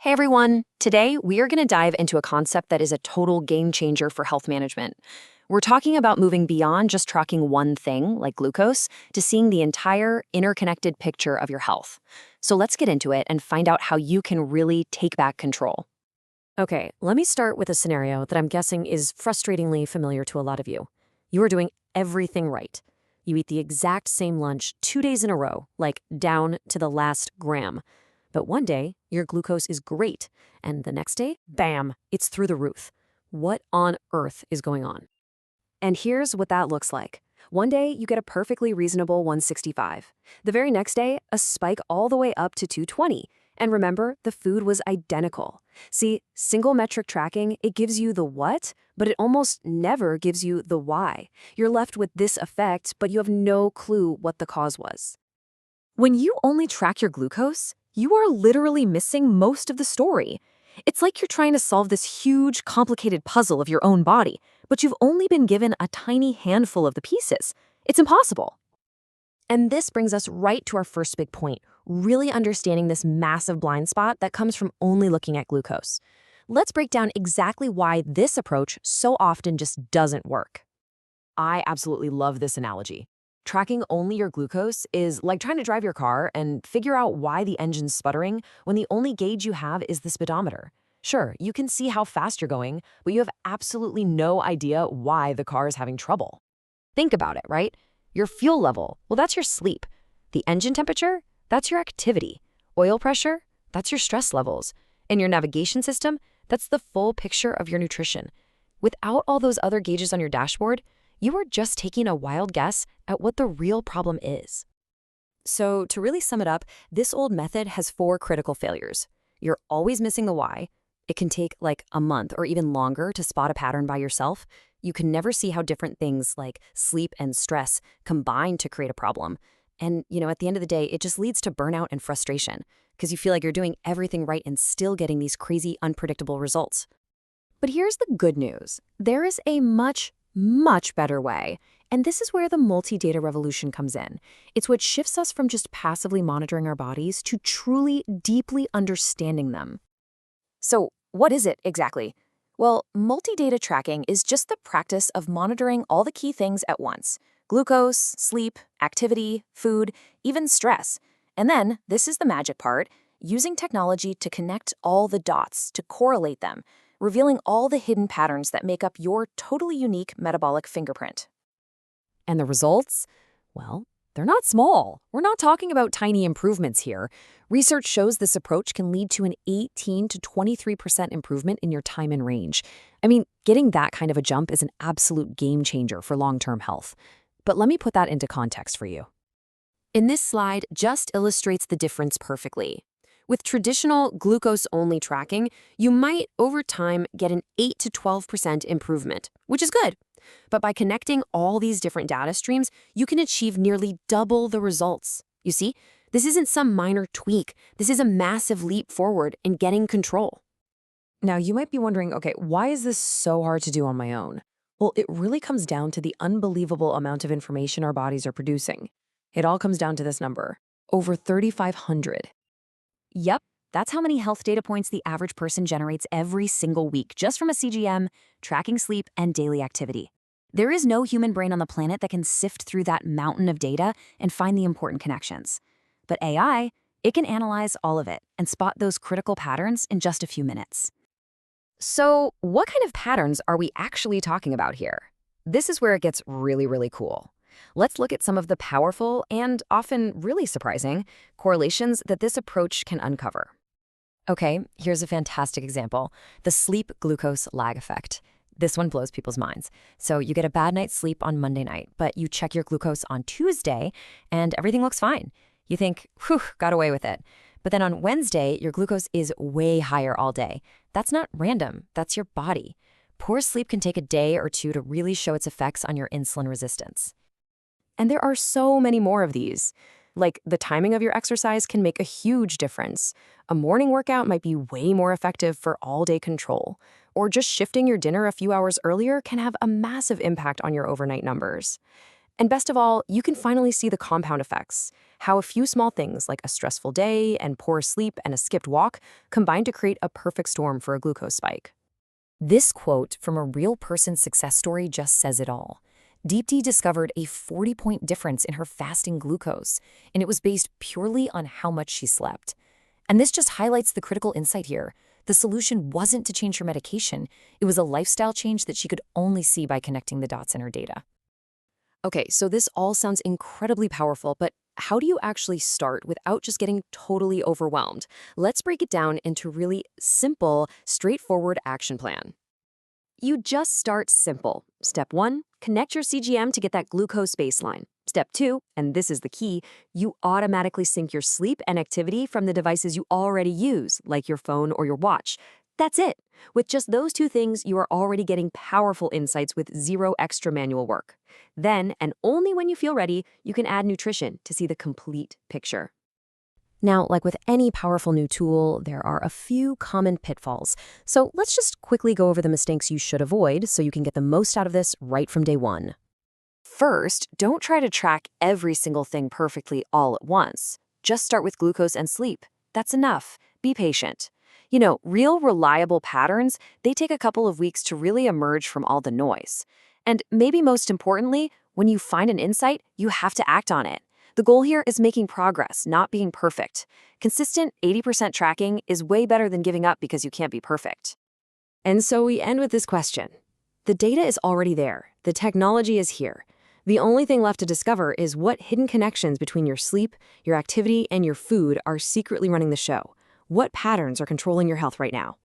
Hey everyone! Today, we are going to dive into a concept that is a total game changer for health management. We're talking about moving beyond just tracking one thing, like glucose, to seeing the entire interconnected picture of your health. So let's get into it and find out how you can really take back control. Okay, let me start with a scenario that I'm guessing is frustratingly familiar to a lot of you. You are doing everything right. You eat the exact same lunch 2 days in a row, like down to the last gram. But one day, your glucose is great, and the next day, bam, it's through the roof. What on earth is going on? And here's what that looks like. One day, you get a perfectly reasonable 165. The very next day, a spike all the way up to 220. And remember, the food was identical. See, single metric tracking, it gives you the what, but it almost never gives you the why. You're left with this effect, but you have no clue what the cause was. When you only track your glucose, you are literally missing most of the story. It's like you're trying to solve this huge, complicated puzzle of your own body, but you've only been given a tiny handful of the pieces. It's impossible. And this brings us right to our first big point, really understanding this massive blind spot that comes from only looking at glucose. Let's break down exactly why this approach so often just doesn't work. I absolutely love this analogy. Tracking only your glucose is like trying to drive your car and figure out why the engine's sputtering when the only gauge you have is the speedometer. Sure, you can see how fast you're going, but you have absolutely no idea why the car is having trouble. Think about it, right? Your fuel level, well, that's your sleep. The engine temperature, that's your activity. Oil pressure, that's your stress levels. And your navigation system, that's the full picture of your nutrition. Without all those other gauges on your dashboard, you are just taking a wild guess at what the real problem is. So to really sum it up, this old method has 4 critical failures. You're always missing the why. It can take like a month or even longer to spot a pattern by yourself. You can never see how different things like sleep and stress combine to create a problem. And, at the end of the day, it just leads to burnout and frustration because you feel like you're doing everything right and still getting these crazy, unpredictable results. But here's the good news. There is a much better way. And this is where the multi-data revolution comes in. It's what shifts us from just passively monitoring our bodies to truly, deeply understanding them. So, what is it exactly? Well, multi-data tracking is just the practice of monitoring all the key things at once: glucose, sleep, activity, food, even stress. And then, this is the magic part, using technology to connect all the dots, to correlate them, revealing all the hidden patterns that make up your totally unique metabolic fingerprint. And the results? Well, they're not small. We're not talking about tiny improvements here. Research shows this approach can lead to an 18 to 23% improvement in your time in range. I mean, getting that kind of a jump is an absolute game changer for long-term health. But let me put that into context for you. In this slide just illustrates the difference perfectly. With traditional glucose-only tracking, you might, over time, get an 8 to 12% improvement, which is good. But by connecting all these different data streams, you can achieve nearly double the results. You see, this isn't some minor tweak. This is a massive leap forward in getting control. Now, you might be wondering, okay, why is this so hard to do on my own? Well, it really comes down to the unbelievable amount of information our bodies are producing. It all comes down to this number, over 3,500. Yep, that's how many health data points the average person generates every single week, just from a CGM, tracking sleep, and daily activity. There is no human brain on the planet that can sift through that mountain of data and find the important connections. But AI, it can analyze all of it and spot those critical patterns in just a few minutes. So, what kind of patterns are we actually talking about here? This is where it gets really cool. Let's look at some of the powerful and often really surprising correlations that this approach can uncover. Okay, here's a fantastic example, the sleep glucose lag effect. This one blows people's minds. So you get a bad night's sleep on Monday night, but you check your glucose on Tuesday and everything looks fine. You think, whew, got away with it. But then on Wednesday, your glucose is way higher all day. That's not random, that's your body. Poor sleep can take a day or two to really show its effects on your insulin resistance. And there are so many more of these. Like, the timing of your exercise can make a huge difference. A morning workout might be way more effective for all-day control. Or just shifting your dinner a few hours earlier can have a massive impact on your overnight numbers. And best of all, you can finally see the compound effects, how a few small things like a stressful day and poor sleep and a skipped walk combine to create a perfect storm for a glucose spike. This quote from a real person's success story just says it all. Deepti discovered a 40-point difference in her fasting glucose, and it was based purely on how much she slept. And this just highlights the critical insight here. The solution wasn't to change her medication, it was a lifestyle change that she could only see by connecting the dots in her data. Okay, so this all sounds incredibly powerful, but how do you actually start without just getting totally overwhelmed? Let's break it down into really simple, straightforward action plan. You just start simple. Step 1, connect your CGM to get that glucose baseline. Step 2, and this is the key, you automatically sync your sleep and activity from the devices you already use, like your phone or your watch. That's it. With just those two things, you are already getting powerful insights with zero extra manual work. Then, and only when you feel ready, you can add nutrition to see the complete picture. Now, like with any powerful new tool, there are a few common pitfalls. So let's just quickly go over the mistakes you should avoid so you can get the most out of this right from day one. First, don't try to track every single thing perfectly all at once. Just start with glucose and sleep. That's enough. Be patient. Real reliable patterns, they take a couple of weeks to really emerge from all the noise. And maybe most importantly, when you find an insight, you have to act on it. The goal here is making progress, not being perfect. Consistent 80% tracking is way better than giving up because you can't be perfect. And so we end with this question. The data is already there. The technology is here. The only thing left to discover is what hidden connections between your sleep, your activity, and your food are secretly running the show. What patterns are controlling your health right now?